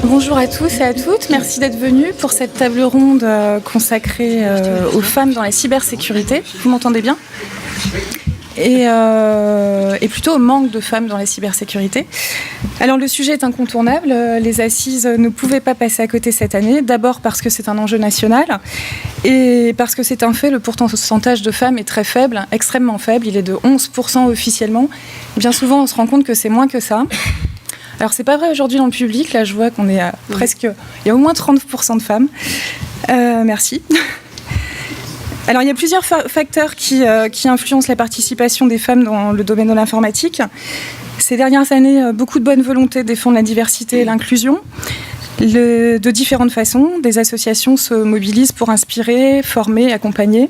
Bonjour à tous et à toutes, merci d'être venus pour cette table ronde consacrée aux femmes dans la cybersécurité. Vous m'entendez bien ? Et plutôt au manque de femmes dans la cybersécurité. Alors le sujet est incontournable, les assises ne pouvaient pas passer à côté cette année, d'abord parce que c'est un enjeu national et parce que c'est un fait, le pourcentage de femmes est très faible, extrêmement faible, il est de 11% officiellement. Bien souvent on se rend compte que c'est moins que ça. Alors c'est pas vrai aujourd'hui dans le public, là je vois qu'on est à presque, il y a au moins 30% de femmes. Merci. Alors il y a plusieurs facteurs qui influencent la participation des femmes dans le domaine de l'informatique. Ces dernières années, beaucoup de bonne volonté défendent la diversité et l'inclusion. De différentes façons, des associations se mobilisent pour inspirer, former, accompagner.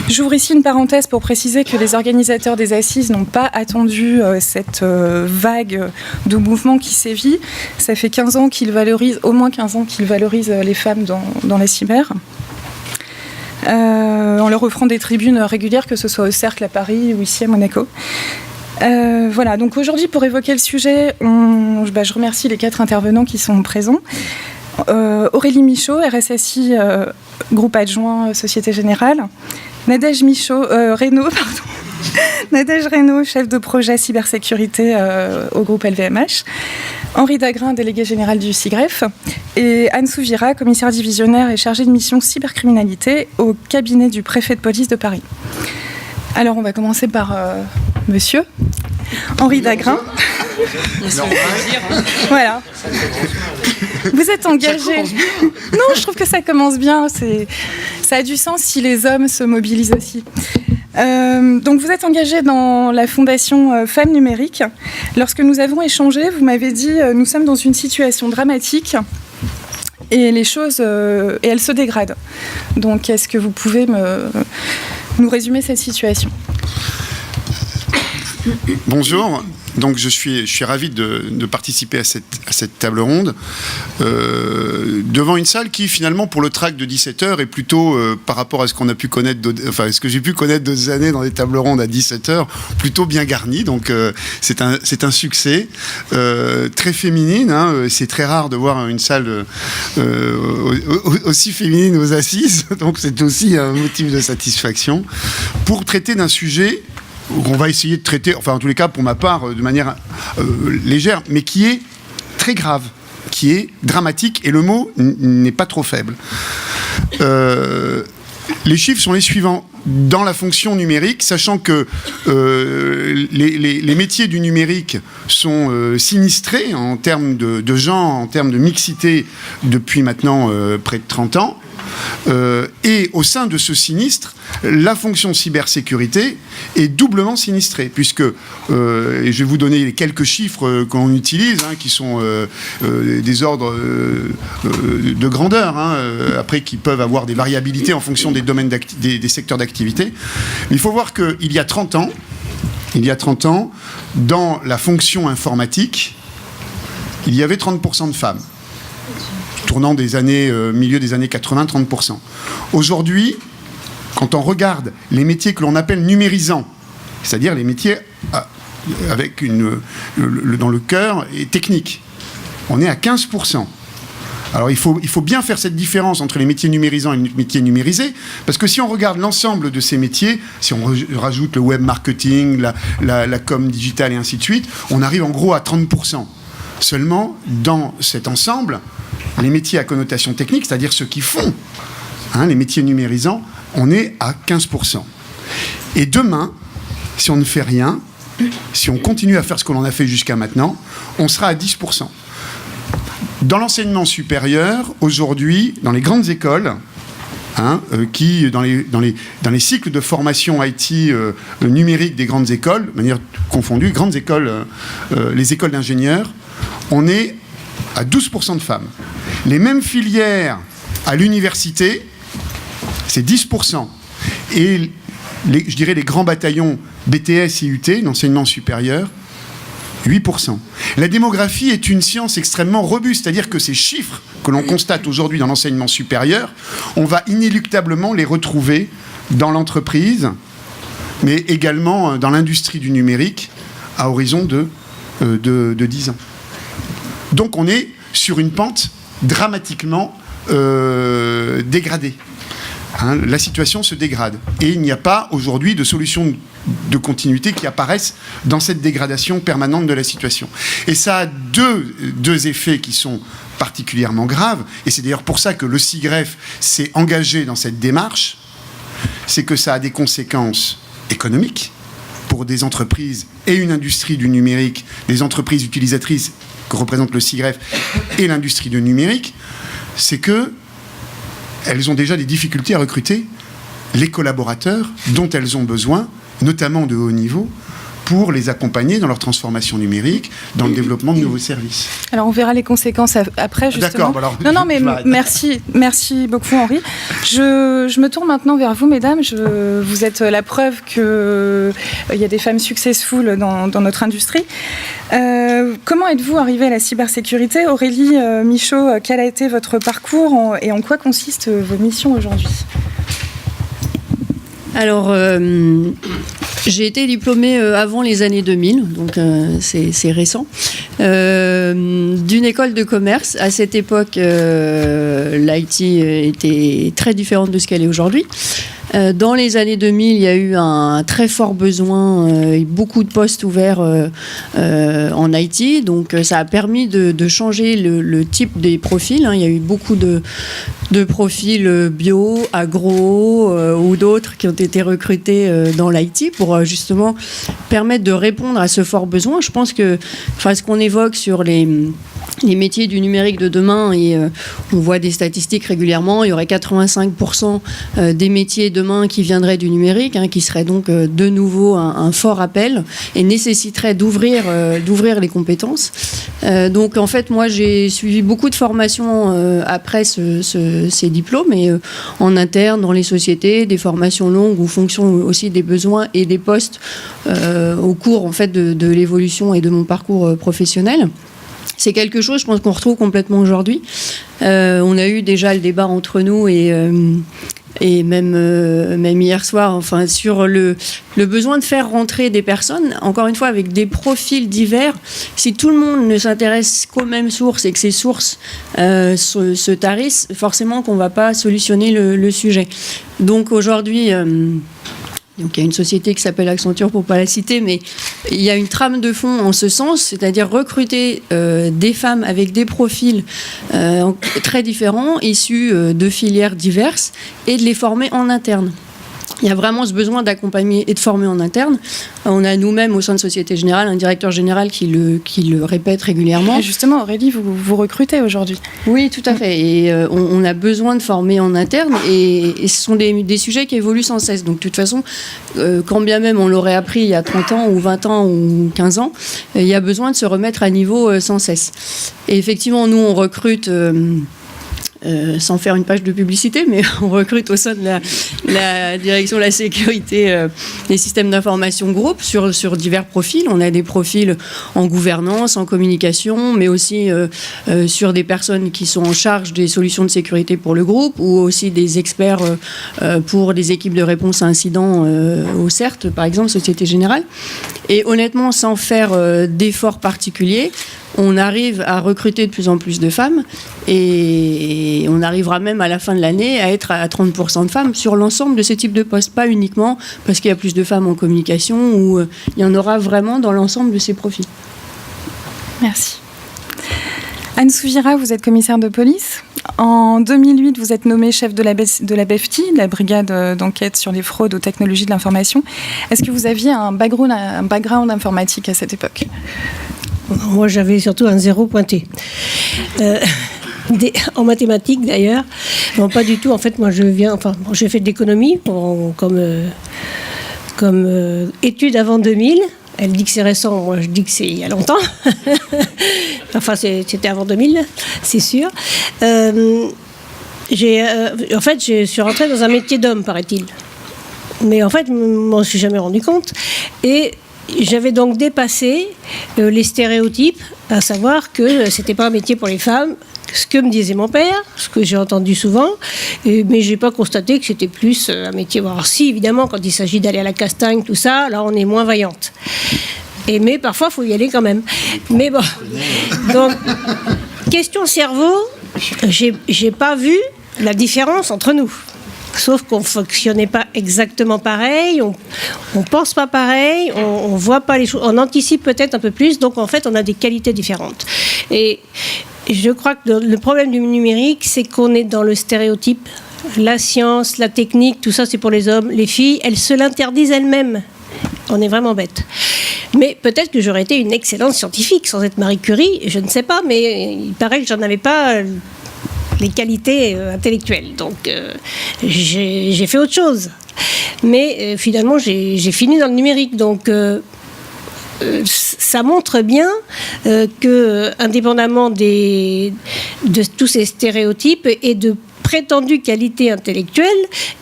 J'ouvre ici une parenthèse pour préciser que les organisateurs des assises n'ont pas attendu cette vague de mouvement qui sévit. Ça fait 15 ans qu'ils valorisent, au moins 15 ans qu'ils valorisent les femmes dans la cyber. En leur offrant des tribunes régulières, que ce soit au Cercle à Paris ou ici à Monaco. Voilà, donc aujourd'hui pour évoquer le sujet, je remercie les 4 intervenants qui sont présents. Aurélie Michaud, RSSI, groupe adjoint Société Générale. Nadège Reynaud, chef de projet cybersécurité au groupe LVMH. Henri Dagrin, délégué général du SIGREF. Et Anne Souvira, commissaire divisionnaire et chargée de mission cybercriminalité au cabinet du préfet de police de Paris. Alors on va commencer par monsieur Henri Dagrin. Voilà. Vous êtes engagé. Non, je trouve que ça commence bien. Ça a du sens si les hommes se mobilisent aussi. Donc vous êtes engagé dans la fondation Femmes Numériques. Lorsque nous avons échangé, vous m'avez dit nous sommes dans une situation dramatique et les choses et elles se dégradent. Donc est-ce que vous pouvez nous résumer cette situation ? Bonjour. Donc je suis ravi de participer à cette table ronde devant une salle qui finalement pour le track de 17h est plutôt par rapport à ce qu'on a pu connaître, ce que j'ai pu connaître d'autres années dans les tables rondes à 17h, plutôt bien garnie. Donc c'est un succès très féminine. C'est très rare de voir une salle aussi féminine aux assises. Donc c'est aussi un motif de satisfaction pour traiter d'un sujet qu'on va essayer de traiter, enfin en tous les cas pour ma part, de manière légère, mais qui est très grave, qui est dramatique, et le mot n'est pas trop faible. Les chiffres sont les suivants. Dans la fonction numérique, sachant que les métiers du numérique sont sinistrés en termes de genre, en termes de mixité depuis maintenant près de 30 ans, et au sein de ce sinistre, la fonction cybersécurité est doublement sinistrée, puisque, et je vais vous donner les quelques chiffres qu'on utilise, qui sont des ordres de grandeur, après qui peuvent avoir des variabilités en fonction des domaines des secteurs d'activité. Mais il faut voir qu'il y a 30 ans, dans la fonction informatique, il y avait 30% de femmes. Tournant des années, milieu des années 80, 30%. Aujourd'hui, quand on regarde les métiers que l'on appelle numérisants, c'est-à-dire les métiers avec dans le cœur et technique, on est à 15%. Alors il faut bien faire cette différence entre les métiers numérisants et les métiers numérisés, parce que si on regarde l'ensemble de ces métiers, si on rajoute le web marketing, la com digitale et ainsi de suite, on arrive en gros à 30%. Seulement, dans cet ensemble, les métiers à connotation technique, c'est-à-dire ceux qui font les métiers numérisants, on est à 15%. Et demain, si on ne fait rien, si on continue à faire ce que l'on a fait jusqu'à maintenant, on sera à 10%. Dans l'enseignement supérieur, aujourd'hui, dans les grandes écoles, qui, dans les cycles de formation IT numérique des grandes écoles, de manière confondue, grandes écoles, les écoles d'ingénieurs, on est à 12% de femmes. Les mêmes filières à l'université, c'est 10%. Et je dirais les grands bataillons BTS, IUT, l'enseignement supérieur, 8%. La démographie est une science extrêmement robuste, c'est-à-dire que ces chiffres que l'on constate aujourd'hui dans l'enseignement supérieur, on va inéluctablement les retrouver dans l'entreprise, mais également dans l'industrie du numérique à horizon de de 10 ans. Donc on est sur une pente dramatiquement dégradée. Hein, la situation se dégrade. Et il n'y a pas aujourd'hui de solution de continuité qui apparaissent dans cette dégradation permanente de la situation. Et ça a deux effets qui sont particulièrement graves, et c'est d'ailleurs pour ça que le CIGREF s'est engagé dans cette démarche, c'est que ça a des conséquences économiques pour des entreprises et une industrie du numérique, des entreprises utilisatrices que représente le CIGREF et l'industrie du numérique, c'est que elles ont déjà des difficultés à recruter les collaborateurs dont elles ont besoin, notamment de haut niveau, pour les accompagner dans leur transformation numérique, dans le développement de nouveaux services. Alors on verra les conséquences après, justement. D'accord, alors, non, mais merci beaucoup Henri. Je me tourne maintenant vers vous, mesdames. Vous êtes la preuve qu'il y a des femmes successful dans notre industrie. Comment êtes-vous arrivée à la cybersécurité ? Aurélie Michaud, quel a été votre parcours et en quoi consistent vos missions aujourd'hui ? Alors, j'ai été diplômée avant les années 2000, donc c'est récent, d'une école de commerce. À cette époque, l'IT était très différente de ce qu'elle est aujourd'hui. Dans les années 2000, il y a eu un très fort besoin et beaucoup de postes ouverts en IT. Donc, ça a permis de changer le type des profils. Hein. Il y a eu beaucoup de profils bio, agro ou d'autres qui ont été recrutés dans l'IT pour justement permettre de répondre à ce fort besoin. Je pense que ce qu'on évoque sur les métiers du numérique de demain, et on voit des statistiques régulièrement, il y aurait 85% des métiers demain qui viendraient du numérique, hein, qui serait donc de nouveau un fort appel et nécessiterait d'ouvrir les compétences. Donc en fait, moi j'ai suivi beaucoup de formations après ces diplômes, et en interne dans les sociétés, des formations longues ou fonction aussi des besoins et des postes au cours en fait de l'évolution et de mon parcours professionnel. C'est quelque chose, je pense, qu'on retrouve complètement aujourd'hui. On a eu déjà le débat entre nous et même hier soir, enfin, sur le besoin de faire rentrer des personnes, encore une fois, avec des profils divers. Si tout le monde ne s'intéresse qu'aux mêmes sources et que ces sources se tarissent, forcément qu'on ne va pas solutionner le sujet. Donc aujourd'hui... Donc il y a une société qui s'appelle Accenture, pour ne pas la citer, mais il y a une trame de fond en ce sens, c'est-à-dire recruter des femmes avec des profils très différents, issus de filières diverses, et de les former en interne. Il y a vraiment ce besoin d'accompagner et de former en interne. On a nous-mêmes, au sein de Société Générale, un directeur général qui le répète régulièrement. Et justement, Aurélie, vous recrutez aujourd'hui. Oui, tout à fait. Et on a besoin de former en interne. Et ce sont des sujets qui évoluent sans cesse. Donc, de toute façon, quand bien même on l'aurait appris il y a 30 ans ou 20 ans ou 15 ans, il y a besoin de se remettre à niveau sans cesse. Et effectivement, nous, on recrute... sans faire une page de publicité, mais on recrute au sein de la direction de la sécurité des systèmes d'information groupe sur divers profils. On a des profils en gouvernance, en communication, mais aussi sur des personnes qui sont en charge des solutions de sécurité pour le groupe, ou aussi des experts pour des équipes de réponse à incidents au CERT, par exemple, Société Générale. Et honnêtement, sans faire d'efforts particuliers, on arrive à recruter de plus en plus de femmes, et on arrivera même à la fin de l'année à être à 30% de femmes sur l'ensemble de ce type de postes, pas uniquement parce qu'il y a plus de femmes en communication, ou il y en aura vraiment dans l'ensemble de ces profils. Merci. Anne Souvira, vous êtes commissaire de police. En 2008, vous êtes nommée chef de la BEFTI, la brigade d'enquête sur les fraudes aux technologies de l'information. Est-ce que vous aviez un background informatique à cette époque ? Moi, j'avais surtout un 0 pointé. En mathématiques, d'ailleurs. Non, pas du tout. En fait, moi, j'ai fait de l'économie comme étude avant 2000. Elle dit que c'est récent, moi je dis que c'est il y a longtemps. Enfin, c'était avant 2000, c'est sûr. En fait, je suis rentrée dans un métier d'homme, paraît-il. Mais en fait, je ne m'en suis jamais rendu compte. Et j'avais donc dépassé les stéréotypes, à savoir que c'était pas un métier pour les femmes, ce que me disait mon père, ce que j'ai entendu souvent, mais j'ai pas constaté que c'était plus un métier. Alors si, évidemment, quand il s'agit d'aller à la castagne, tout ça, là on est moins vaillante. Mais parfois, il faut y aller quand même. Mais bon. Donc, question cerveau, j'ai pas vu la différence entre nous. Sauf qu'on ne fonctionnait pas exactement pareil, on ne pense pas pareil, on ne voit pas les choses, on anticipe peut-être un peu plus, donc en fait, on a des qualités différentes. Et je crois que le problème du numérique, c'est qu'on est dans le stéréotype. La science, la technique, tout ça, c'est pour les hommes. Les filles, elles se l'interdisent elles-mêmes. On est vraiment bêtes. Mais peut-être que j'aurais été une excellente scientifique sans être Marie Curie, je ne sais pas, mais il paraît que j'en avais pas les qualités intellectuelles. Donc, j'ai fait autre chose. Mais finalement, j'ai fini dans le numérique. Donc, ça montre bien que, indépendamment de tous ces stéréotypes et de prétendues qualités intellectuelles,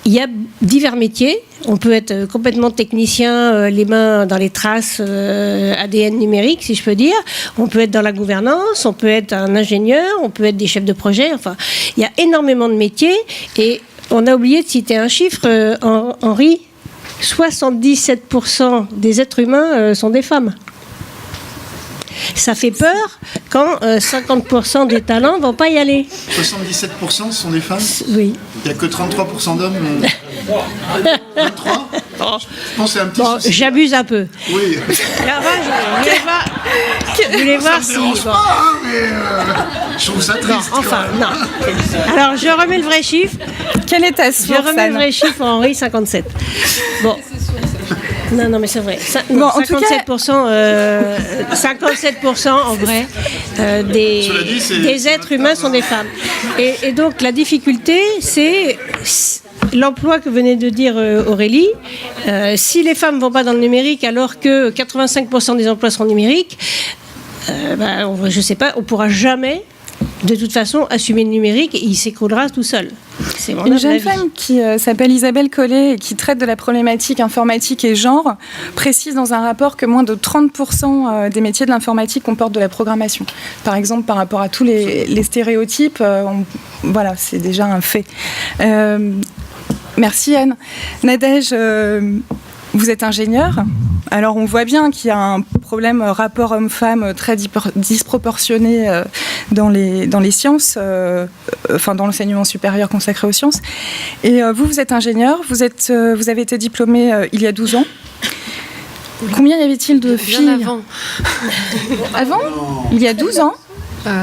il y a divers métiers. On peut être complètement technicien, les mains dans les traces ADN numérique, si je peux dire. On peut être dans la gouvernance, on peut être un ingénieur, on peut être des chefs de projet. Enfin, il y a énormément de métiers. Et on a oublié de citer un chiffre, Henri. 77% des êtres humains sont des femmes. Ça fait peur quand 50% des talents ne vont pas y aller. 77% sont des femmes ? Oui. Il n'y a que 33% d'hommes 23 Je pense que c'est un petit souci. J'abuse un peu. Oui. Là, je voulais voir si... Ça me dérange pas, hein, mais je trouve ça triste. Non, enfin, non. Alors, je remets le vrai chiffre. Quelle est ta source, Je remets le vrai chiffre, Henri, 57. Bon. Non, mais c'est vrai. Bon, 57%, 57% en vrai des êtres humains sont des femmes. Et donc la difficulté, c'est l'emploi que venait de dire Aurélie. Si les femmes ne vont pas dans le numérique alors que 85% des emplois seront numériques, je ne sais pas, on ne pourra jamais de toute façon assumer le numérique et il s'écroulera tout seul. C'est une jeune femme qui s'appelle Isabelle Collet et qui traite de la problématique informatique et genre précise dans un rapport que moins de 30% des métiers de l'informatique comportent de la programmation. Par exemple, par rapport à tous les stéréotypes, voilà, c'est déjà un fait. Merci Anne. Nadège, vous êtes ingénieure. Alors on voit bien qu'il y a un problème rapport homme-femme très disproportionné dans les sciences, enfin dans l'enseignement supérieur consacré aux sciences. Et vous êtes ingénieur, vous avez été diplômée il y a 12 ans. Combien y avait-il de filles ? Bien avant. Avant ? Il y a 12 ans ?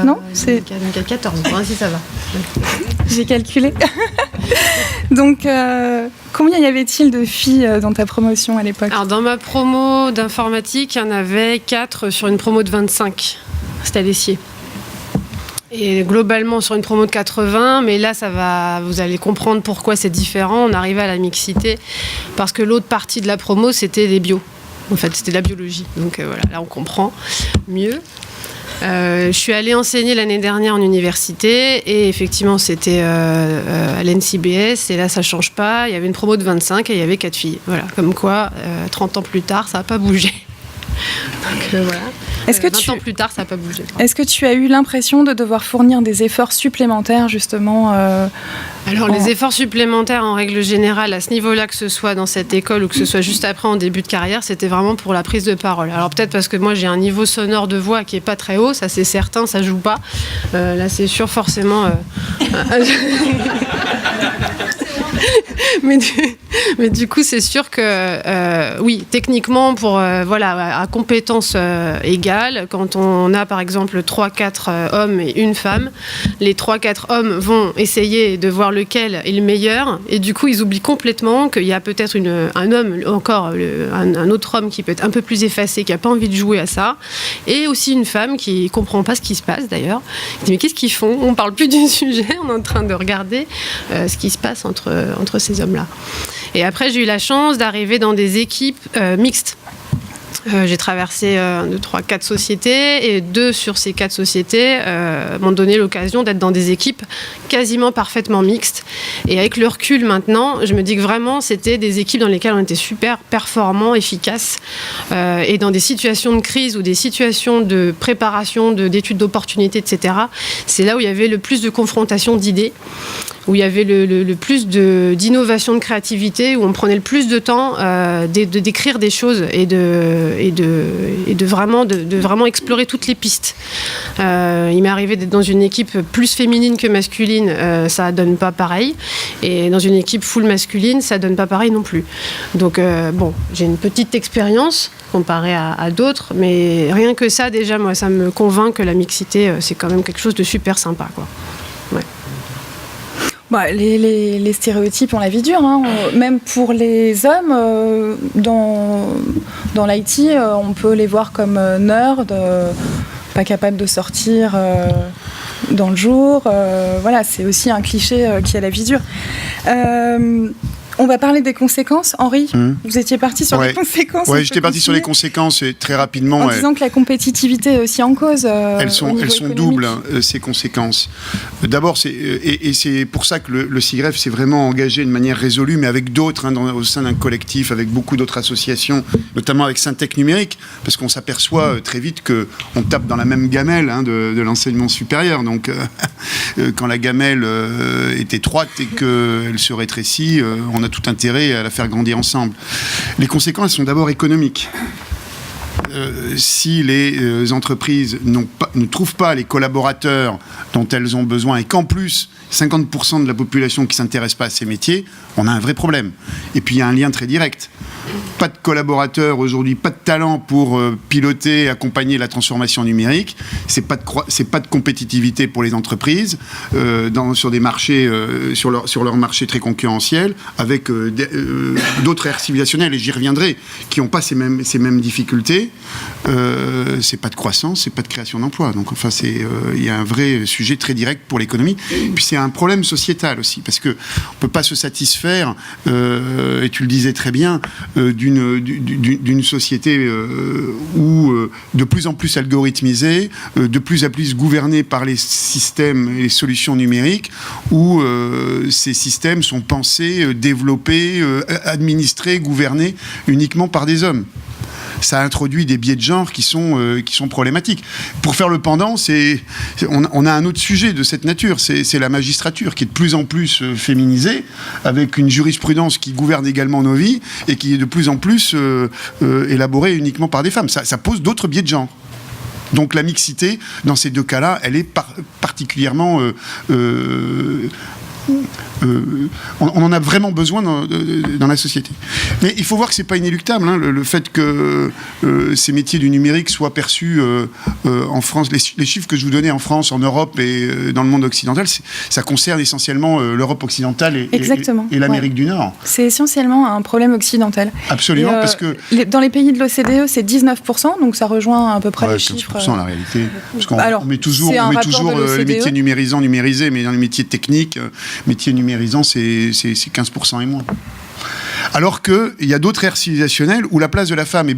Non, c'est 14, si ça va. J'ai calculé. Donc, combien y avait-il de filles dans ta promotion à l'époque ? Alors, dans ma promo d'informatique, il y en avait 4 sur une promo de 25. C'était à l'essier. Et globalement, sur une promo de 80, mais là, vous allez comprendre pourquoi c'est différent. On arrivait à la mixité, parce que l'autre partie de la promo, c'était les bios. En fait, c'était la biologie. Donc voilà, là, on comprend mieux. Je suis allée enseigner l'année dernière en université et effectivement c'était à l'NCBS et là ça change pas, il y avait une promo de 25 et il y avait 4 filles. Voilà, comme quoi 30 ans plus tard ça n'a pas bougé. Donc voilà. 20 ans plus tard ça n'a pas bougé. Est-ce que tu as eu l'impression de devoir fournir des efforts supplémentaires justement Alors les efforts supplémentaires en règle générale à ce niveau-là, que ce soit dans cette école ou que ce soit juste après en début de carrière, c'était vraiment pour la prise de parole. Alors peut-être parce que moi j'ai un niveau sonore de voix qui est pas très haut, ça c'est certain, ça joue pas. Là c'est sûr forcément. Mais du coup c'est sûr que oui, techniquement pour à compétences égales, quand on a par exemple 3-4 hommes et une femme, les 3-4 hommes vont essayer de voir lequel est le meilleur et du coup ils oublient complètement qu'il y a peut-être un homme encore, un autre homme qui peut être un peu plus effacé, qui n'a pas envie de jouer à ça, et aussi une femme qui comprend pas ce qui se passe d'ailleurs, qui dit mais qu'est-ce qu'ils font, on parle plus du sujet, on est en train de regarder ce qui se passe entre ces hommes-là. Et après j'ai eu la chance d'arriver dans des équipes mixtes. J'ai traversé 2, 3, 4 sociétés et 2 sur ces 4 sociétés m'ont donné l'occasion d'être dans des équipes quasiment parfaitement mixtes. Et avec le recul maintenant, je me dis que vraiment c'était des équipes dans lesquelles on était super performants, efficaces et dans des situations de crise ou des situations de préparation, d'études d'opportunités, etc. C'est là où il y avait le plus de confrontation d'idées. où il y avait le plus d'innovation, de créativité, où on prenait le plus de temps d'écrire des choses et de vraiment explorer toutes les pistes. Il m'est arrivé d'être dans une équipe plus féminine que masculine, ça donne pas pareil, et dans une équipe full masculine, ça donne pas pareil non plus. Donc j'ai une petite expérience comparée à d'autres, mais rien que ça, déjà, moi, ça me convainc que la mixité, c'est quand même quelque chose de super sympa, quoi. Ouais. Bah, les stéréotypes ont la vie dure, hein. Même pour les hommes, dans l'IT, on peut les voir comme nerds, pas capables de sortir dans le jour. Voilà, c'est aussi un cliché qui a la vie dure. On va parler des conséquences. Henri, vous étiez parti sur les conséquences. Oui, j'étais parti sur les conséquences et très rapidement. En disant que la compétitivité est aussi en cause. Elles sont doubles, ces conséquences. D'abord, c'est pour ça que le CIGREF s'est vraiment engagé de manière résolue, mais avec d'autres, au sein d'un collectif, avec beaucoup d'autres associations, notamment avec Syntec Numérique, parce qu'on s'aperçoit très vite qu'on tape dans la même gamelle de l'enseignement supérieur. Donc, quand la gamelle est étroite et qu'elle se rétrécit, on a tout intérêt à la faire grandir ensemble. Les conséquences sont d'abord économiques. Si les entreprises ne trouvent pas les collaborateurs dont elles ont besoin et qu'en plus 50% de la population qui ne s'intéresse pas à ces métiers, on a un vrai problème. Et puis il y a un lien très direct. Pas de collaborateurs aujourd'hui, pas de talent pour piloter, accompagner la transformation numérique. C'est pas de compétitivité pour les entreprises sur des marchés, sur leur marché très concurrentiel, avec d'autres ères civilisationnelles, et j'y reviendrai, qui n'ont pas ces mêmes difficultés. C'est pas de croissance, c'est pas de création d'emplois. Donc enfin, il y a un vrai sujet très direct pour l'économie. Puis c'est un problème sociétal aussi, parce que on peut pas se satisfaire, et tu le disais très bien, d'une société où de plus en plus algorithmisée, de plus en plus gouvernée par les systèmes et les solutions numériques, où ces systèmes sont pensés, développés, administrés, gouvernés uniquement par des hommes. Ça introduit des biais de genre qui sont problématiques. Pour faire le pendant, on a un autre sujet de cette nature, c'est la magistrature qui est de plus en plus féminisée, avec une jurisprudence qui gouverne également nos vies et qui est de plus en plus élaborée uniquement par des femmes. Ça pose d'autres biais de genre. Donc la mixité, dans ces deux cas-là, elle est particulièrement... on en a vraiment besoin dans la société. Mais il faut voir que c'est pas inéluctable, le fait que ces métiers du numérique soient perçus en France. Les chiffres que je vous donnais en France, en Europe et dans le monde occidental, ça concerne essentiellement l'Europe occidentale et l'Amérique du Nord. C'est essentiellement un problème occidental. Absolument, parce que... Dans les pays de l'OCDE, c'est 19%, donc ça rejoint à peu près les chiffres. 15% la réalité. Parce qu'on met toujours les métiers numérisés, mais dans les métiers techniques... métiers numérisants, c'est 15% et moins. Alors qu'il y a d'autres ères civilisationnelles où la place de la femme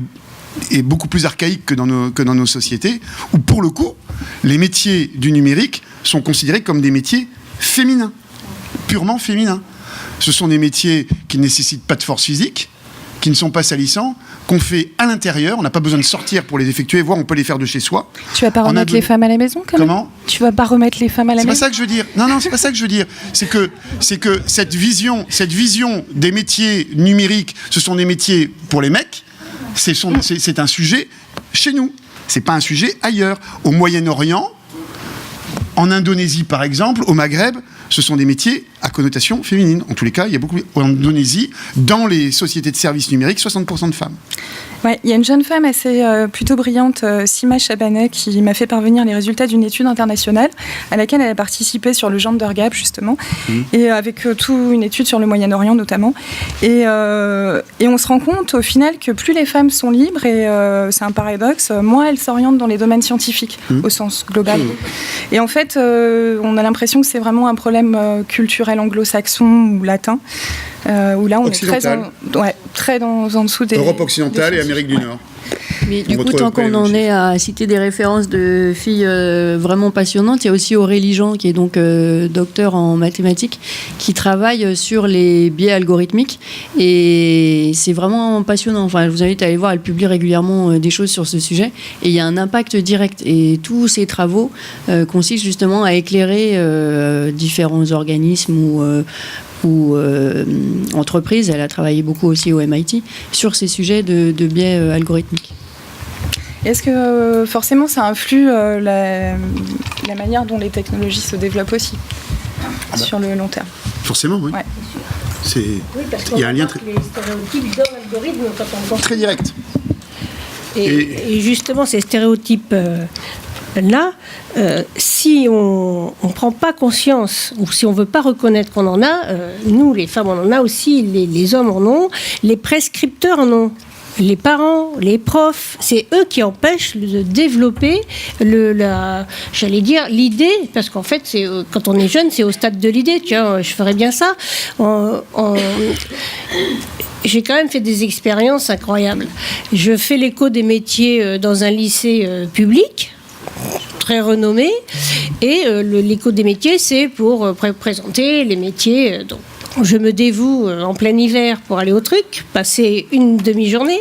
est beaucoup plus archaïque que dans nos sociétés, où pour le coup, les métiers du numérique sont considérés comme des métiers féminins, purement féminins. Ce sont des métiers qui ne nécessitent pas de force physique, qui ne sont pas salissants, qu'on fait à l'intérieur. On n'a pas besoin de sortir pour les effectuer, voire on peut les faire de chez soi. Tu vas pas remettre les femmes à la maison, quand même ? Comment ? Tu vas pas remettre les femmes à la maison ? C'est pas ça que je veux dire. Non, c'est pas ça que je veux dire. C'est que cette vision des métiers numériques, ce sont des métiers pour les mecs. C'est un sujet chez nous. C'est pas un sujet ailleurs. Au Moyen-Orient, en Indonésie par exemple, au Maghreb, ce sont des métiers à connotation féminine. En tous les cas, il y a beaucoup... En Indonésie, dans les sociétés de services numériques, 60% de femmes. Ouais, il y a une jeune femme plutôt brillante, Sima Chabanais, qui m'a fait parvenir les résultats d'une étude internationale à laquelle elle a participé sur le gender gap, justement, et avec une étude sur le Moyen-Orient, notamment. Et on se rend compte, au final, que plus les femmes sont libres, et c'est un paradoxe, moins elles s'orientent dans les domaines scientifiques, au sens global. Et en fait, on a l'impression que c'est vraiment un problème culturel anglo-saxon ou latin, où là, on est très en dessous des... Europe occidentale et Amérique du Nord. Mais du On coup, retrouve tant après qu'on les en chiffres. est à citer des références de filles vraiment passionnantes, il y a aussi Aurélie Jean, qui est donc docteur en mathématiques, qui travaille sur les biais algorithmiques. Et c'est vraiment passionnant. Enfin, je vous invite à aller voir, elle publie régulièrement des choses sur ce sujet. Et il y a un impact direct. Et tous ces travaux consistent justement à éclairer différents organismes ou entreprises. Elle a travaillé beaucoup aussi au MIT sur ces sujets de biais algorithmiques. Est-ce que forcément ça influe la manière dont les technologies se développent aussi sur le long terme? Forcément, oui. Ouais. Il y a un lien les stéréotypes dans l'algorithme quand on pense. très direct. Et justement, ces stéréotypes-là, si on ne prend pas conscience, ou si on ne veut pas reconnaître qu'on en a, nous, les femmes, on en a aussi, les hommes en ont, les prescripteurs en ont. Les parents, les profs, c'est eux qui empêchent de développer j'allais dire, l'idée, parce qu'en fait, quand on est jeune, c'est au stade de l'idée. Tiens, je ferais bien ça. J'ai quand même fait des expériences incroyables. Je fais l'écho des métiers dans un lycée public, très renommé, et l'écho des métiers, c'est pour présenter les métiers. Donc, je me dévoue en plein hiver pour aller au truc, passer une demi-journée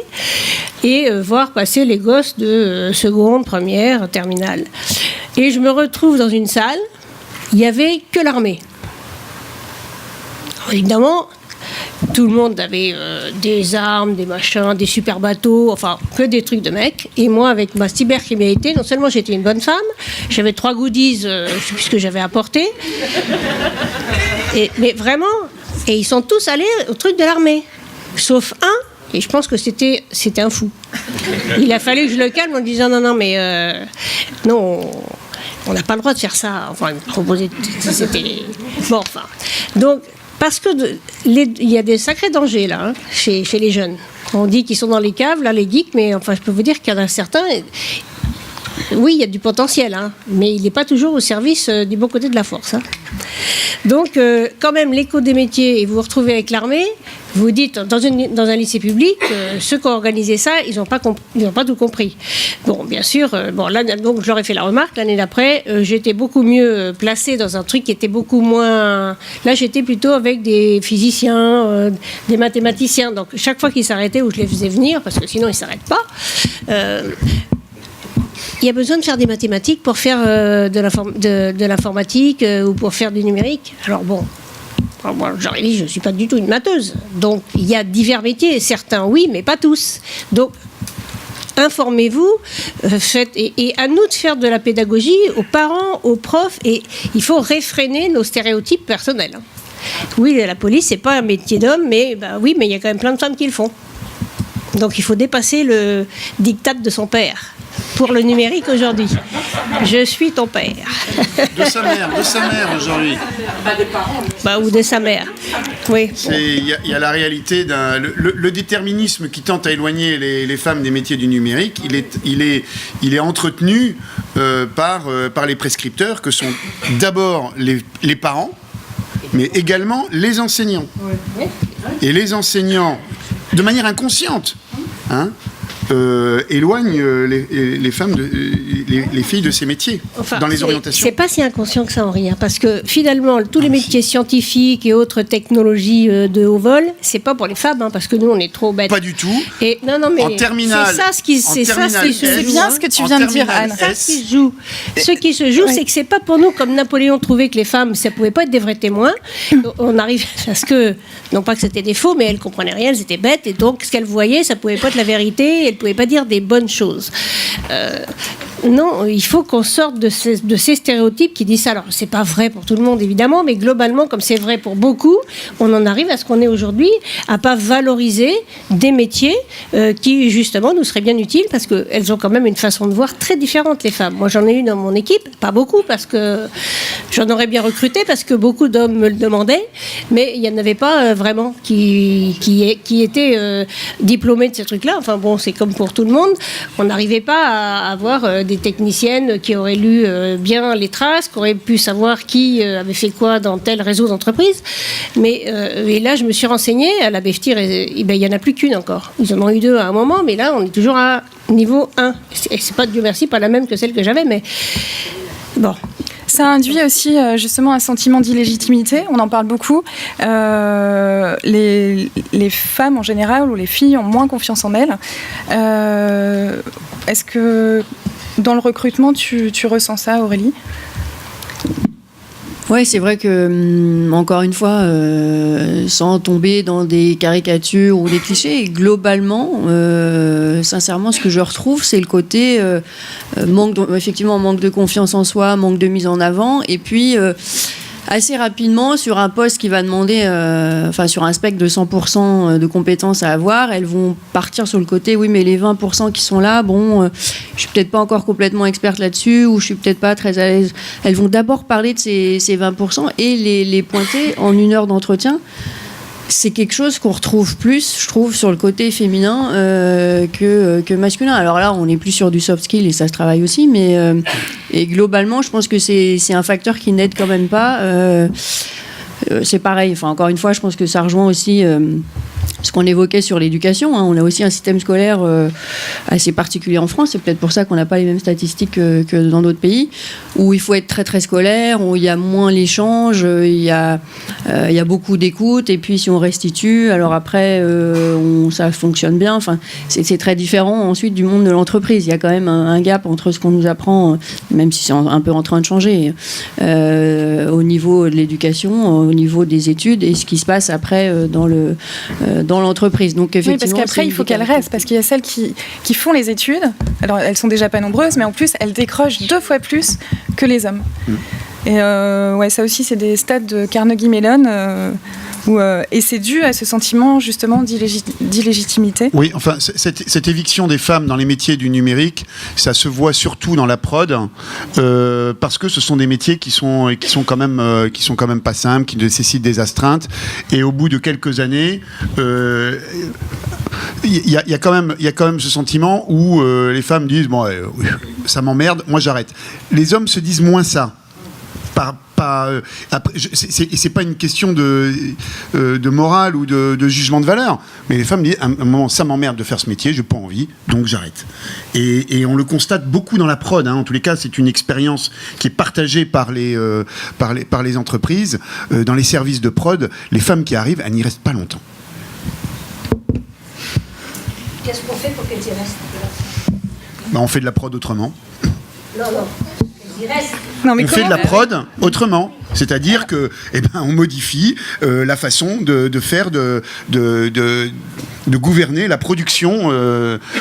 et voir passer les gosses de seconde, première, terminale. Et je me retrouve dans une salle, il n'y avait que l'armée. Alors, évidemment, tout le monde avait des armes, des machins, des super bateaux, enfin, que des trucs de mecs. Et moi, avec ma cybercriminalité, non seulement j'étais une bonne femme, j'avais 3 goodies, puisque j'avais apporté, mais vraiment... Et ils sont tous allés au truc de l'armée, sauf un, et je pense que c'était un fou. Il a fallu que je le calme en disant non, mais non, on n'a pas le droit de faire ça. Enfin, il me proposait, c'était... Bon, enfin. Donc, parce que il y a des sacrés dangers, là, hein, chez les jeunes. On dit qu'ils sont dans les caves, là, les geeks, mais enfin, je peux vous dire qu'il y en a certains... Oui, il y a du potentiel, hein, mais il n'est pas toujours au service du bon côté de la force. Hein. Donc, quand même, l'écho des métiers, et vous vous retrouvez avec l'armée, vous dites, dans un lycée public, ceux qui ont organisé ça, ils n'ont pas tout compris. Bon, bien sûr, là, donc, je leur ai fait la remarque, l'année d'après, j'étais beaucoup mieux placée dans un truc qui était beaucoup moins... Là, j'étais plutôt avec des physiciens, des mathématiciens, donc chaque fois qu'ils s'arrêtaient, ou je les faisais venir, parce que sinon, ils ne s'arrêtent pas... Il y a besoin de faire des mathématiques pour faire de l'informatique ou pour faire du numérique. Alors bon, moi, j'aurais dit, je ne suis pas du tout une matheuse. Donc, il y a divers métiers. Certains, oui, mais pas tous. Donc, informez-vous, et à nous de faire de la pédagogie, aux parents, aux profs, et il faut réfréner nos stéréotypes personnels. Oui, la police, c'est pas un métier d'homme, mais oui, mais il y a quand même plein de femmes qui le font. Donc, il faut dépasser le diktat de son père. Pour le numérique aujourd'hui. Je suis ton père. De sa mère aujourd'hui. Ou de sa mère. Oui. Il y a la réalité le déterminisme qui tente à éloigner les femmes des métiers du numérique. Il est entretenu par les prescripteurs que sont d'abord les parents, mais également les enseignants. Et les enseignants, de manière inconsciente, éloigne les femmes, les filles de ces métiers dans les orientations. C'est pas si inconscient que ça, Henri, parce que finalement, tous les métiers scientifiques et autres technologies de haut vol, c'est pas pour les femmes, parce que nous, on est trop bêtes. Pas du tout. Et non, mais en terminale, c'est ça ce qui se joue. C'est bien ce que tu viens de dire, Anne. C'est ça qui se joue. Ce qui se joue, c'est que c'est pas pour nous, comme Napoléon trouvait que les femmes, ça pouvait pas être des vrais témoins. On arrive parce que, non pas que c'était des faux, mais elles comprenaient rien, elles étaient bêtes, et donc ce qu'elles voyaient, ça pouvait pas être la vérité. Elles ne pouvaient pas dire des bonnes choses. Non, il faut qu'on sorte de ces stéréotypes qui disent ça. Alors, c'est pas vrai pour tout le monde, évidemment, mais globalement, comme c'est vrai pour beaucoup, on en arrive à ce qu'on est aujourd'hui, à pas valoriser des métiers qui, justement, nous seraient bien utiles, parce qu'elles ont quand même une façon de voir très différente, les femmes. Moi, j'en ai une dans mon équipe, pas beaucoup, parce que j'en aurais bien recruté, parce que beaucoup d'hommes me le demandaient, mais il n'y en avait pas vraiment qui étaient diplômés de ces trucs-là. Enfin, bon, c'est comme comme pour tout le monde, on n'arrivait pas à avoir des techniciennes qui auraient lu bien les traces, qui auraient pu savoir qui avait fait quoi dans tel réseau d'entreprises. Mais et là, je me suis renseignée, à la BEFTIR, il n'y en a plus qu'une encore. Ils en ont eu 2 à un moment, mais là, on est toujours à niveau 1. Et c'est pas, Dieu merci, pas la même que celle que j'avais, mais bon. Ça induit aussi justement un sentiment d'illégitimité, on en parle beaucoup. Les femmes en général, ou les filles, ont moins confiance en elles. Est-ce que dans le recrutement, tu ressens ça, Aurélie ? Oui, c'est vrai que, encore une fois, sans tomber dans des caricatures ou des clichés, globalement, sincèrement, ce que je retrouve, c'est le côté manque de confiance en soi, manque de mise en avant, et puis assez rapidement, sur un poste qui va demander, sur un spectre de 100% de compétences à avoir, elles vont partir sur le côté, oui, mais les 20% qui sont là, bon, je suis peut-être pas encore complètement experte là-dessus, ou je suis peut-être pas très à l'aise. Elles vont d'abord parler de ces 20% et les pointer en 1 heure d'entretien. C'est quelque chose qu'on retrouve plus, je trouve, sur le côté féminin que masculin. Alors là, on est plus sur du soft skill et ça se travaille aussi, mais et globalement, je pense que c'est un facteur qui n'aide quand même pas. C'est pareil. Enfin, encore une fois, je pense que ça rejoint aussi ce qu'on évoquait sur l'éducation. On a aussi un système scolaire assez particulier en France. C'est peut-être pour ça qu'on n'a pas les mêmes statistiques que dans d'autres pays, où il faut être très très scolaire, où il y a moins l'échange, il y a beaucoup d'écoute, et puis si on restitue, alors après ça fonctionne bien. Enfin, c'est très différent ensuite du monde de l'entreprise. Il y a quand même un gap entre ce qu'on nous apprend, même si c'est un peu en train de changer, au niveau de l'éducation, au niveau des études, et ce qui se passe après dans l'entreprise. Donc effectivement, oui, parce qu'après, il faut qu'elles restent, parce qu'il y a celles qui font les études. Alors, elles sont déjà pas nombreuses, mais en plus, elles décrochent 2 fois plus que les hommes. Et ça aussi, c'est des stats de Carnegie Mellon, et c'est dû à ce sentiment, justement, d'illégitimité. Oui, enfin, cette éviction des femmes dans les métiers du numérique, ça se voit surtout dans la prod, parce que ce sont des métiers qui sont quand même pas simples, qui nécessitent des astreintes, et au bout de quelques années, il y a quand même ce sentiment où les femmes disent bon, ça m'emmerde, moi j'arrête. Les hommes se disent moins ça. C'est pas une question de morale ou de jugement de valeur, mais les femmes disent à un moment, ça m'emmerde de faire ce métier, j'ai pas envie, donc j'arrête. Et on le constate beaucoup dans la prod, en tous les cas, c'est une expérience qui est partagée par les entreprises. Dans les services de prod, les femmes qui arrivent, elles n'y restent pas longtemps. Qu'est-ce qu'on fait pour qu'elles y restent ? On fait de la prod autrement. Non. Non, mais on fait de la prod autrement, c'est-à-dire que, on modifie la façon de faire, de gouverner la production.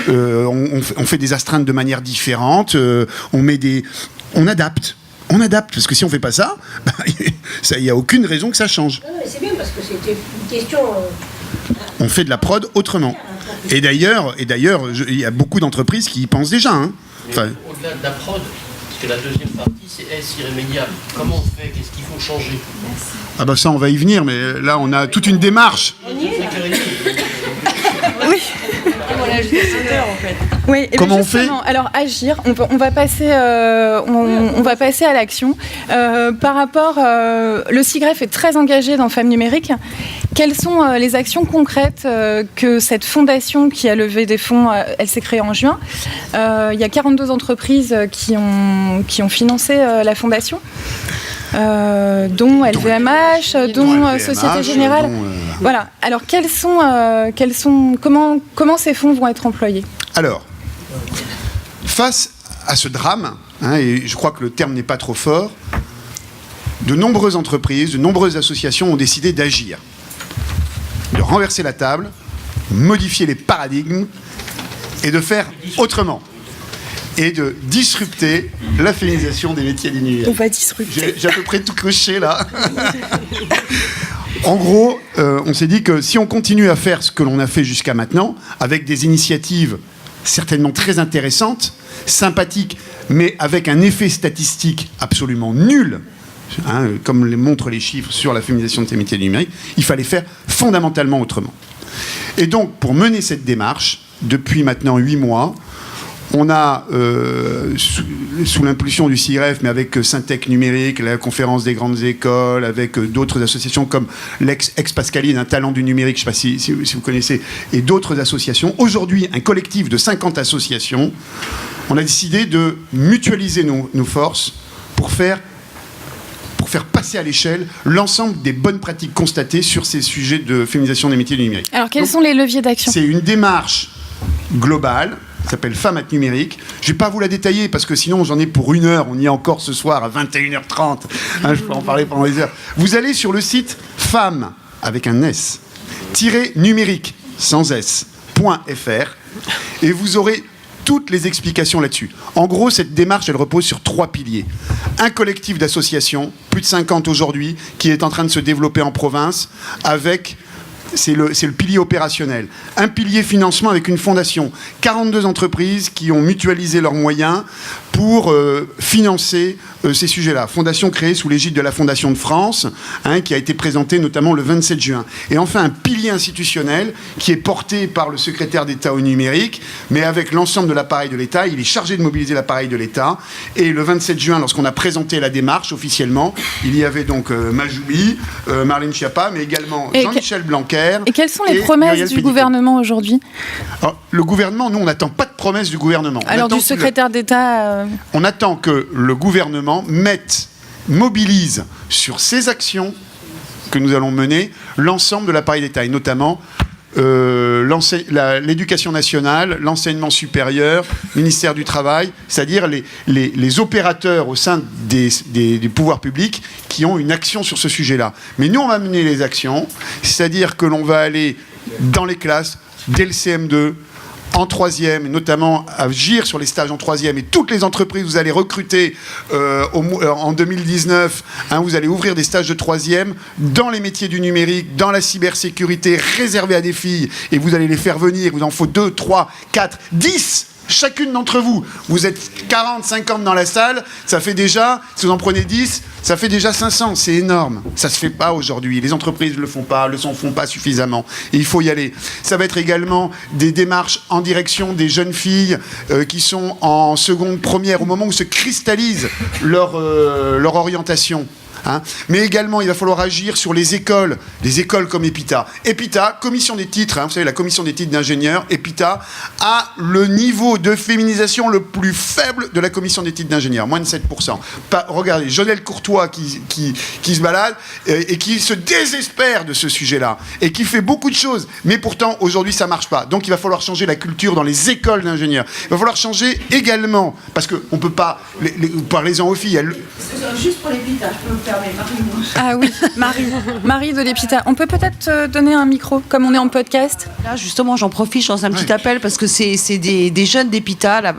On fait des astreintes de manière différente. On adapte. On adapte, parce que si on fait pas ça, il n'y a aucune raison que ça change. Non, mais c'est bien parce que c'était une question. On fait de la prod autrement. Et d'ailleurs, il y a beaucoup d'entreprises qui y pensent déjà. Au-delà de la prod. La deuxième partie, c'est est-ce irrémédiable ? Comment on fait ? Qu'est-ce qu'il faut changer ? Ça, on va y venir, mais là, on a toute une démarche. Oui. Oui, comment on fait ? Alors agir, on va passer à l'action. Par rapport, le SIGREF est très engagé dans Femmes Numériques. Quelles sont les actions concrètes que cette fondation qui a levé des fonds, elle s'est créée en juin. Il y a 42 entreprises qui ont financé la fondation. Dont LVMH, dont Société Générale. Voilà. Alors, comment ces fonds vont être employés ? Alors, face à ce drame, et je crois que le terme n'est pas trop fort, de nombreuses entreprises, de nombreuses associations ont décidé d'agir, de renverser la table, modifier les paradigmes et de faire autrement. Et de disrupter la féminisation des métiers du numérique. On va disrupter. J'ai à peu près tout coché là. En gros, on s'est dit que si on continue à faire ce que l'on a fait jusqu'à maintenant, avec des initiatives certainement très intéressantes, sympathiques, mais avec un effet statistique absolument nul, comme le montrent les chiffres sur la féminisation de ces métiers du numérique, il fallait faire fondamentalement autrement. Et donc, pour mener cette démarche, depuis maintenant 8 mois. On a, sous l'impulsion du CIREF, mais avec Syntec Numérique, la conférence des grandes écoles, avec d'autres associations comme l'ex-Pascaline, un talent du numérique, je ne sais pas si vous connaissez, et d'autres associations. Aujourd'hui, un collectif de 50 associations, on a décidé de mutualiser nos forces pour faire passer à l'échelle l'ensemble des bonnes pratiques constatées sur ces sujets de féminisation des métiers du numérique. Alors, quels sont les leviers d'action ? C'est une démarche globale, ça s'appelle Femmes at Numérique. Je ne vais pas vous la détailler parce que sinon j'en ai pour 1 heure. On y est encore ce soir à 21h30. Je peux en parler pendant des heures. Vous allez sur le site femmes, avec un S, -numérique, sans S.fr, et vous aurez toutes les explications là-dessus. En gros, cette démarche, elle repose sur 3 piliers. Un collectif d'associations, plus de 50 aujourd'hui, qui est en train de se développer en province, avec... C'est le pilier opérationnel. Un pilier financement avec une fondation. 42 entreprises qui ont mutualisé leurs moyens pour financer ces sujets-là. Fondation créée sous l'égide de la Fondation de France, qui a été présentée notamment le 27 juin. Et enfin, un pilier institutionnel qui est porté par le secrétaire d'État au numérique, mais avec l'ensemble de l'appareil de l'État. Il est chargé de mobiliser l'appareil de l'État. Et le 27 juin, lorsqu'on a présenté la démarche officiellement, il y avait donc Majoubi, Marlène Schiappa, mais également Jean-Michel Blanquer. Et quelles sont les promesses du gouvernement aujourd'hui ? Alors, le gouvernement, nous, on n'attend pas de promesses du gouvernement. Alors, du secrétaire d'État On attend que le gouvernement mobilise sur ces actions que nous allons mener l'ensemble de l'appareil d'État, et notamment l'éducation nationale, l'enseignement supérieur, ministère du Travail, c'est-à-dire les opérateurs au sein des pouvoirs publics qui ont une action sur ce sujet-là. Mais nous, on va mener les actions, c'est-à-dire que l'on va aller dans les classes, dès le CM2, en 3e, et notamment agir sur les stages en 3e, et toutes les entreprises, vous allez recruter en 2019, vous allez ouvrir des stages de 3e dans les métiers du numérique, dans la cybersécurité, réservés à des filles, et vous allez les faire venir, il vous en faut 2, 3, 4, 10 chacune d'entre vous. Vous êtes 40, 50 dans la salle, ça fait déjà, si vous en prenez 10, ça fait déjà 500, c'est énorme. Ça se fait pas aujourd'hui. Les entreprises ne le font pas, font pas suffisamment. Et il faut y aller. Ça va être également des démarches en direction des jeunes filles qui sont en seconde, première, au moment où se cristallise leur orientation. Mais également, il va falloir agir sur les écoles comme EPITA. EPITA, commission des titres, vous savez, la commission des titres d'ingénieurs, EPITA a le niveau de féminisation le plus faible de la commission des titres d'ingénieurs, moins de 7%. Regardez, Jonel Courtois qui se balade et qui se désespère de ce sujet-là et qui fait beaucoup de choses, mais pourtant, aujourd'hui, ça ne marche pas. Donc, il va falloir changer la culture dans les écoles d'ingénieurs. Il va falloir changer également, parce qu'on ne peut pas... Parlez-en aux filles. Juste pour l'EPITA, je peux vous faire. Ah oui, Marie de l'EPITA. On peut peut-être donner un micro, comme on est en podcast. Là, justement, j'en profite, je lance un petit appel parce que c'est des jeunes d'EPITA,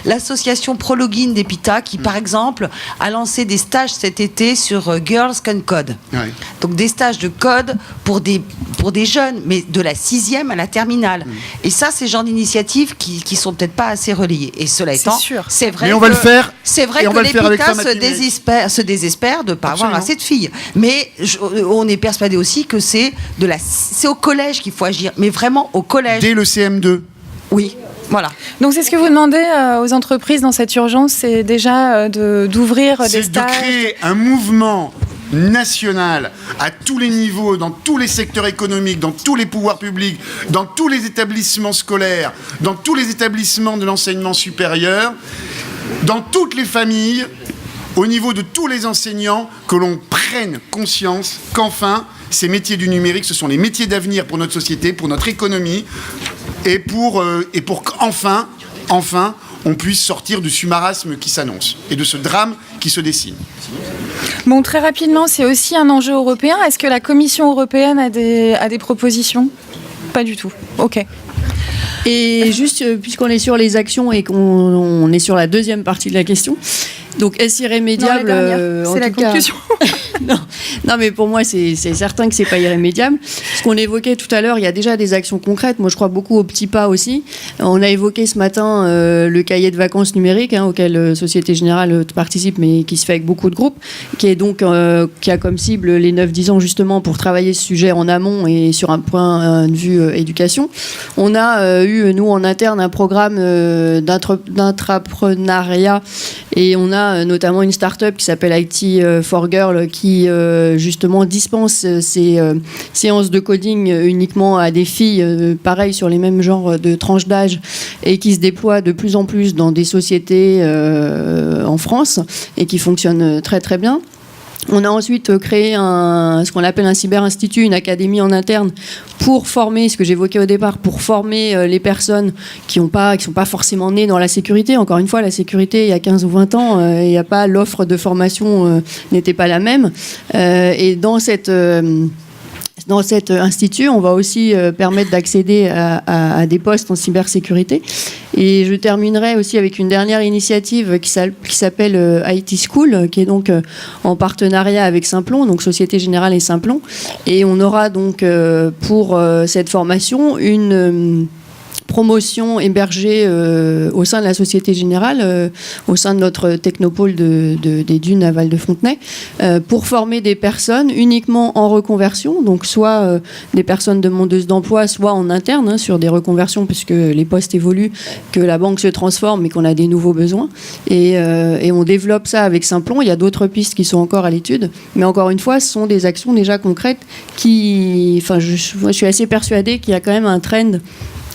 l'association ProLogin d'EPITA qui, par exemple, a lancé des stages cet été sur Girls Can Code. Ouais. Donc des stages de code pour des jeunes, mais de la 6e à la terminale. Et ça, c'est le genre d'initiatives qui sont peut-être pas assez relayées. Et cela étant, c'est vrai. Mais on va le faire. C'est vrai que l'EPITA se désespère de ne pas avoir assez de filles. Mais on est persuadé aussi que c'est au collège qu'il faut agir, mais vraiment au collège. Dès le CM2. Oui. Voilà. Donc c'est ce que vous demandez aux entreprises dans cette urgence, c'est déjà d'ouvrir des stages. C'est de créer un mouvement national à tous les niveaux, dans tous les secteurs économiques, dans tous les pouvoirs publics, dans tous les établissements scolaires, dans tous les établissements de l'enseignement supérieur, dans toutes les familles, au niveau de tous les enseignants, que l'on prenne conscience qu'enfin, ces métiers du numérique, ce sont les métiers d'avenir pour notre société, pour notre économie, et pour qu'enfin, on puisse sortir du marasme qui s'annonce et de ce drame qui se dessine. Bon, très rapidement, c'est aussi un enjeu européen. Est-ce que la Commission européenne a des propositions ? Pas du tout. Ok. Et juste, puisqu'on est sur les actions et qu'on est sur la deuxième partie de la question, donc est-ce irrémédiable c'est la conclusion. Non, mais pour moi, c'est certain que c'est pas irrémédiable. Ce qu'on évoquait tout à l'heure, il y a déjà des actions concrètes. Moi, je crois beaucoup aux petits pas aussi. On a évoqué ce matin le cahier de vacances numérique, auquel Société Générale participe, mais qui se fait avec beaucoup de groupes, qui est donc qui a comme cible les 9-10 ans justement pour travailler ce sujet en amont et sur un point de vue éducation. On a eu, nous, en interne, un programme d'intrapreneuriat et on a notamment une start-up qui s'appelle IT for Girl qui justement dispense ces séances de coding uniquement à des filles, pareil sur les mêmes genres de tranches d'âge et qui se déploie de plus en plus dans des sociétés en France et qui fonctionne très très bien. On a ensuite créé ce qu'on appelle un cyber-institut, une académie en interne pour former, ce que j'évoquais au départ, pour former les personnes qui sont pas forcément nées dans la sécurité. Encore une fois, la sécurité, il y a 15 ou 20 ans, il n'y a pas, l'offre de formation n'était pas la même. Et dans cet institut, on va aussi permettre d'accéder à des postes en cybersécurité. Et je terminerai aussi avec une dernière initiative qui s'appelle IT School, qui est donc en partenariat avec Simplon, donc Société Générale et Simplon. Et on aura donc pour cette formation une promotion hébergée au sein de la Société Générale, au sein de notre technopôle des Dunes à Val de Fontenay, pour former des personnes uniquement en reconversion, donc soit des personnes demandeuses d'emploi, soit en interne, sur des reconversions, puisque les postes évoluent, que la banque se transforme et qu'on a des nouveaux besoins. Et on développe ça avec Simplon. Il y a d'autres pistes qui sont encore à l'étude, mais encore une fois, ce sont des actions déjà concrètes je suis assez persuadée qu'il y a quand même un trend.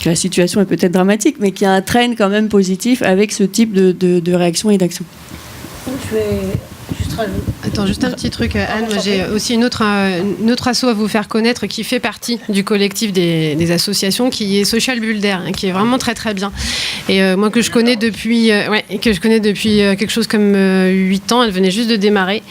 La situation est peut-être dramatique, mais qu'il y a un trend quand même positif avec ce type de réaction et d'action. Je vais juste rajouter. Attends, juste un petit truc, Anne. Moi, j'ai aussi une autre asso à vous faire connaître qui fait partie du collectif des associations, qui est Social Builder, qui est vraiment très très bien. Et moi que je connais depuis quelque chose comme 8 ans, elle venait juste de démarrer.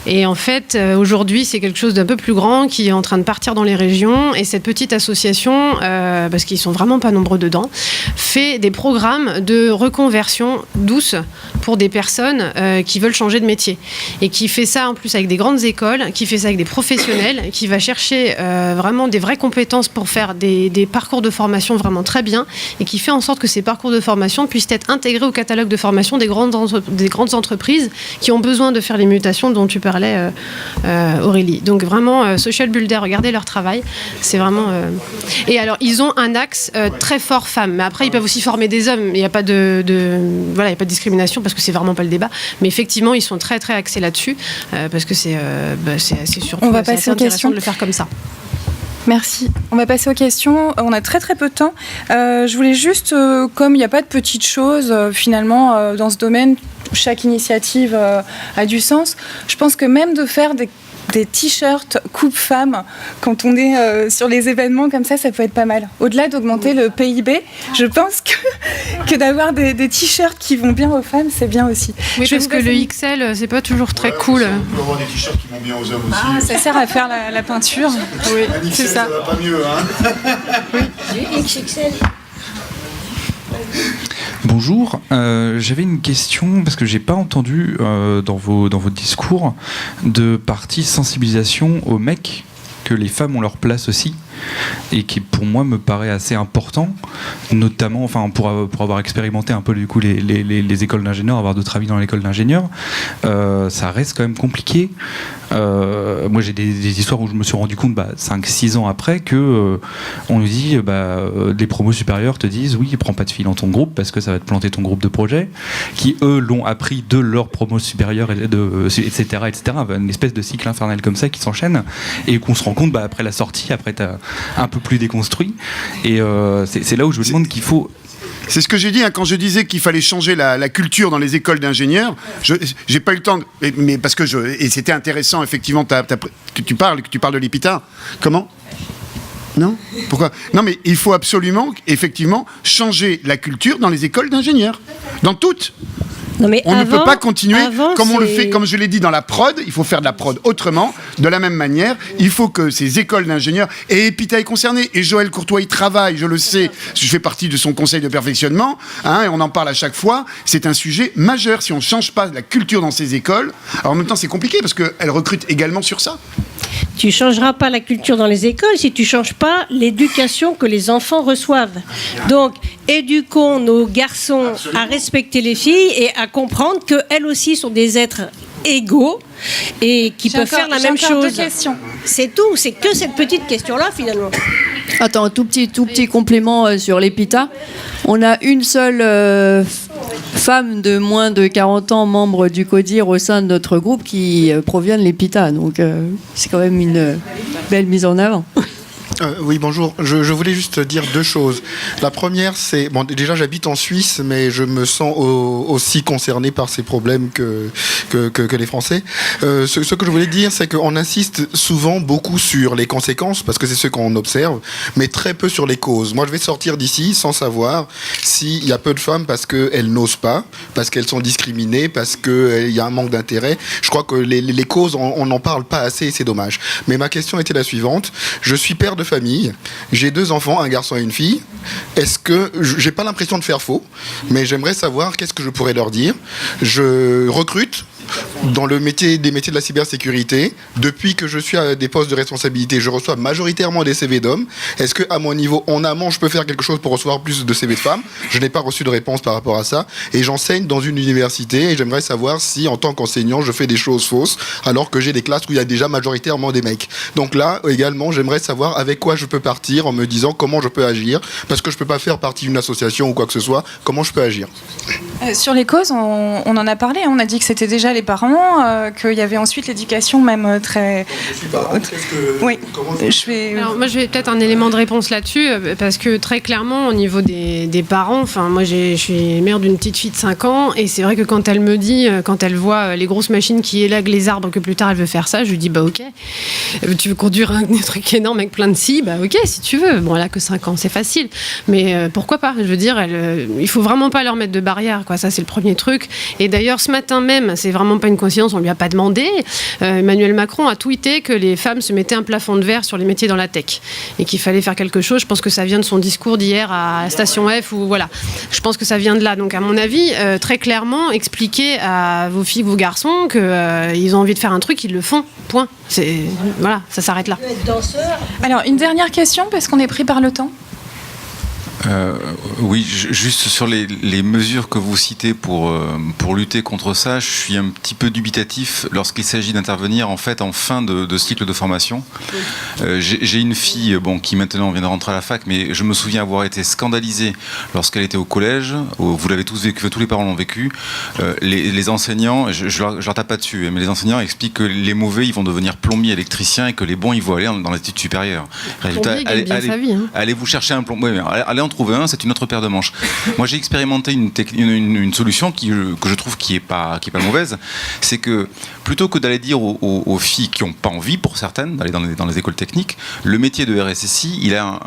Et en fait, aujourd'hui, c'est quelque chose d'un peu plus grand qui est en train de partir dans les régions. Et cette petite association, parce qu'ils sont vraiment pas nombreux dedans, fait des programmes de reconversion douce pour des personnes qui veulent changer de métier. Et qui fait ça en plus avec des grandes écoles, qui fait ça avec des professionnels, qui va chercher vraiment des vraies compétences pour faire des parcours de formation vraiment très bien, et qui fait en sorte que ces parcours de formation puissent être intégrés au catalogue de formation des grandes entreprises qui ont besoin de faire les mutations dont tu parlais, Aurélie. Donc vraiment, Social Builder, regardez leur travail, c'est vraiment... Et alors, ils ont un axe très fort femmes, mais après, ils peuvent aussi former des hommes, il n'y a pas il y a pas de discrimination, parce que c'est vraiment pas le débat, mais effectivement, ils sont très très axés là-dessus, parce que c'est assez surtout. On va passer aux questions de le faire comme ça. Merci. On va passer aux questions. On a très très peu de temps. Je voulais juste, comme il n'y a pas de petites choses, finalement, dans ce domaine, chaque initiative a du sens. Je pense que même de faire des t-shirts coupe femme quand on est sur les événements comme ça peut être pas mal. Au-delà d'augmenter le PIB, je pense que d'avoir des t-shirts qui vont bien aux femmes, c'est bien aussi. Oui, parce que le XL, c'est pas toujours très cool. On peut avoir des t-shirts qui vont bien aux hommes aussi. Ça sert à faire la peinture. Oui, c'est ça. Ça va pas mieux, hein. J'ai XXL. Bonjour, j'avais une question parce que j'ai pas entendu dans vos discours de partie sensibilisation aux mecs, que les femmes ont leur place aussi, et qui pour moi me paraît assez important, notamment pour avoir expérimenté un peu du coup les écoles d'ingénieurs, avoir d'autres avis dans l'école d'ingénieurs, ça reste quand même compliqué. Moi j'ai des histoires où je me suis rendu compte 5-6 ans après que on nous dit les promos supérieurs te disent oui, prends pas de filles dans ton groupe parce que ça va te planter ton groupe de projet, qui eux l'ont appris de leurs promos supérieurs etc. Une espèce de cycle infernal comme ça qui s'enchaîne, et qu'on se rend compte après la sortie, après t'as un peu plus déconstruit, et c'est là où je me demande qu'il faut... C'est ce que j'ai dit quand je disais qu'il fallait changer la culture dans les écoles d'ingénieurs. J'ai pas eu le temps, mais parce que et c'était intéressant effectivement que tu parles de l'EPITA. Comment ? Non ? Pourquoi ? Non, mais il faut absolument effectivement changer la culture dans les écoles d'ingénieurs, dans toutes. Non, mais on ne peut pas continuer comme on le c'est- fait, comme je l'ai dit dans la prod. Il faut faire de la prod autrement. De la même manière, il faut que ces écoles d'ingénieurs, et EPITA est concerné, et Joël Courtois y travaille, je le sais, je fais partie de son conseil de perfectionnement, et on en parle à chaque fois. C'est un sujet majeur. Si on ne change pas la culture dans ces écoles, alors en même temps c'est compliqué parce qu'elles recrutent également sur ça. Tu changeras pas la culture dans les écoles si tu changes pas l'éducation que les enfants reçoivent. Donc, éduquons nos garçons à respecter les filles et à comprendre qu'elles aussi sont des êtres égaux et qui peuvent faire la même chose. C'est tout, c'est que cette petite question-là finalement. Attends, tout petit complément sur l'EPITA. On a une seule femme de moins de 40 ans membre du CODIR au sein de notre groupe qui provient de l'EPITA. Donc c'est quand même une belle mise en avant. Oui, bonjour. Je voulais juste dire deux choses. La première, c'est... Bon, déjà, j'habite en Suisse, mais je me sens aussi concerné par ces problèmes que les Français. Ce que je voulais dire, c'est qu'on insiste souvent beaucoup sur les conséquences, parce que c'est ce qu'on observe, mais très peu sur les causes. Moi, je vais sortir d'ici sans savoir s'il y a peu de femmes parce qu'elles n'osent pas, parce qu'elles sont discriminées, parce qu'il y a un manque d'intérêt. Je crois que les causes, on n'en parle pas assez et c'est dommage. Mais ma question était la suivante. Je suis père de famille, j'ai 2 enfants, un garçon et une fille. Est-ce que j'ai pas l'impression de faire faux, mais j'aimerais savoir qu'est-ce que je pourrais leur dire. Je recrute dans des métiers de la cybersécurité. Depuis que je suis à des postes de responsabilité, je reçois majoritairement des CV d'hommes. Est-ce qu'à mon niveau, en amont, je peux faire quelque chose pour recevoir plus de CV de femmes? Je n'ai pas reçu de réponse par rapport à ça. Et j'enseigne dans une université et j'aimerais savoir si, en tant qu'enseignant, je fais des choses fausses alors que j'ai des classes où il y a déjà majoritairement des mecs. Donc là, également, j'aimerais savoir avec quoi je peux partir en me disant comment je peux agir, parce que je ne peux pas faire partie d'une association ou quoi que ce soit. Comment je peux agir? Sur les causes, on en a parlé. On a dit que c'était déjà les parents, qu'il y avait ensuite l'éducation même très... Oui. Alors, moi, je vais peut-être un élément de réponse là-dessus, parce que très clairement, au niveau des parents, enfin, moi, je suis mère d'une petite fille de 5 ans, et c'est vrai que quand elle me dit, quand elle voit les grosses machines qui élaguent les arbres, que plus tard elle veut faire ça, je lui dis, bah ok, tu veux conduire un truc énorme avec plein de scies, bah ok, si tu veux. Bon, elle a que 5 ans, c'est facile, mais pourquoi pas? Je veux dire, il faut vraiment pas leur mettre de barrière, quoi. Ça, c'est le premier truc. Et d'ailleurs, ce matin même, c'est vraiment pas une coïncidence, on lui a pas demandé. Emmanuel Macron a tweeté que les femmes se mettaient un plafond de verre sur les métiers dans la tech et qu'il fallait faire quelque chose. Je pense que ça vient de son discours d'hier à Station F, ou voilà. Je pense que ça vient de là. Donc, à mon avis, très clairement, expliquer à vos filles, vos garçons qu'ils ont envie de faire un truc, ils le font. Point. Voilà, ça s'arrête là. Alors, une dernière question, parce qu'on est pris par le temps. Oui, juste sur les mesures que vous citez pour lutter contre ça, je suis un petit peu dubitatif lorsqu'il s'agit d'intervenir en fait en fin de cycle de formation. J'ai une fille qui maintenant vient de rentrer à la fac, mais je me souviens avoir été scandalisé lorsqu'elle était au collège. Vous l'avez tous vécu, tous les parents l'ont vécu. Les enseignants, je leur tape pas dessus, mais les enseignants expliquent que les mauvais ils vont devenir plombiers, électriciens, et que les bons ils vont aller dans les études supérieures. Résultat, allez vous chercher un plombier. Allez en trouver un, c'est une autre paire de manches. Moi, j'ai expérimenté une solution que je trouve qui est pas mauvaise. C'est que plutôt que d'aller dire aux filles qui n'ont pas envie, pour certaines, d'aller dans les écoles techniques, le métier de RSSI, il a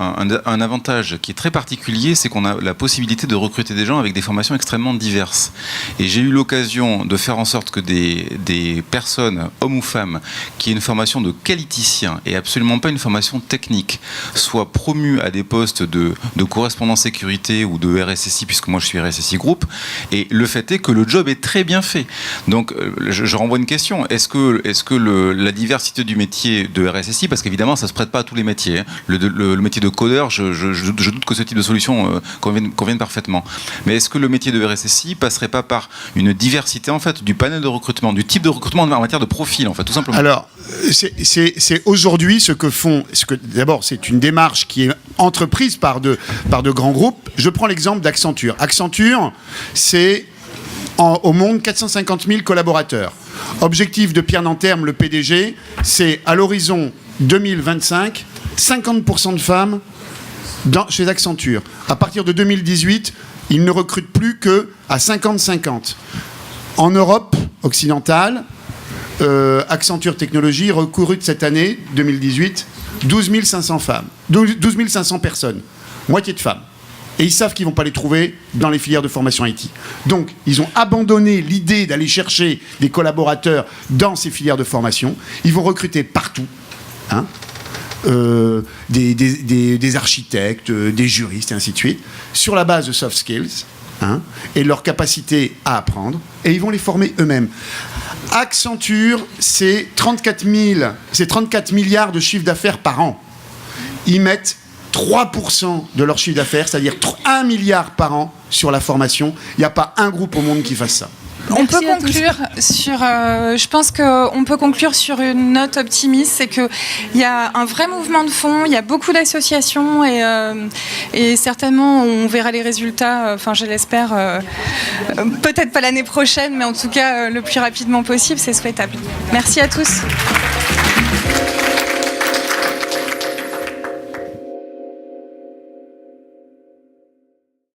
un avantage qui est très particulier, c'est qu'on a la possibilité de recruter des gens avec des formations extrêmement diverses. Et j'ai eu l'occasion de faire en sorte que des personnes, hommes ou femmes, qui aient une formation de qualiticien et absolument pas une formation technique, soient promues à des postes de correspondant sécurité ou de RSSI, puisque moi je suis RSSI Group, et le fait est que le job est très bien fait. Donc je renvoie une question, est-ce que la diversité du métier de RSSI, parce qu'évidemment ça se prête pas à tous les métiers, hein. Le métier de codeur, je doute que ce type de solution convienne parfaitement, mais est-ce que le métier de RSSI passerait pas par une diversité en fait du panel de recrutement, du type de recrutement en matière de profil en fait, tout simplement? Alors c'est aujourd'hui d'abord c'est une démarche qui est entreprise par de grands groupes. Je prends l'exemple d'Accenture. Accenture, c'est au monde 450 000 collaborateurs. Objectif de Pierre Nanterme, le PDG, c'est à l'horizon 2025, 50% de femmes chez Accenture. À partir de 2018, ils ne recrutent plus qu'à 50-50. En Europe occidentale, Accenture Technologies recrute cette année, 2018, 12 500 femmes, 12 500 personnes, moitié de femmes. Et ils savent qu'ils ne vont pas les trouver dans les filières de formation IT. Donc, ils ont abandonné l'idée d'aller chercher des collaborateurs dans ces filières de formation. Ils vont recruter partout. Hein, des architectes, des juristes, et ainsi de suite, sur la base de soft skills, hein, et leur capacité à apprendre, et ils vont les former eux-mêmes. Accenture, c'est 34 milliards de chiffre d'affaires par an. Ils mettent 3% de leur chiffre d'affaires, c'est-à-dire 1 milliard par an sur la formation. Il n'y a pas un groupe au monde qui fasse ça. On peut conclure sur, je pense qu'on peut conclure sur une note optimiste, c'est qu'il y a un vrai mouvement de fond, il y a beaucoup d'associations et certainement on verra les résultats, enfin je l'espère, peut-être pas l'année prochaine, mais en tout cas le plus rapidement possible, c'est souhaitable. Merci à tous.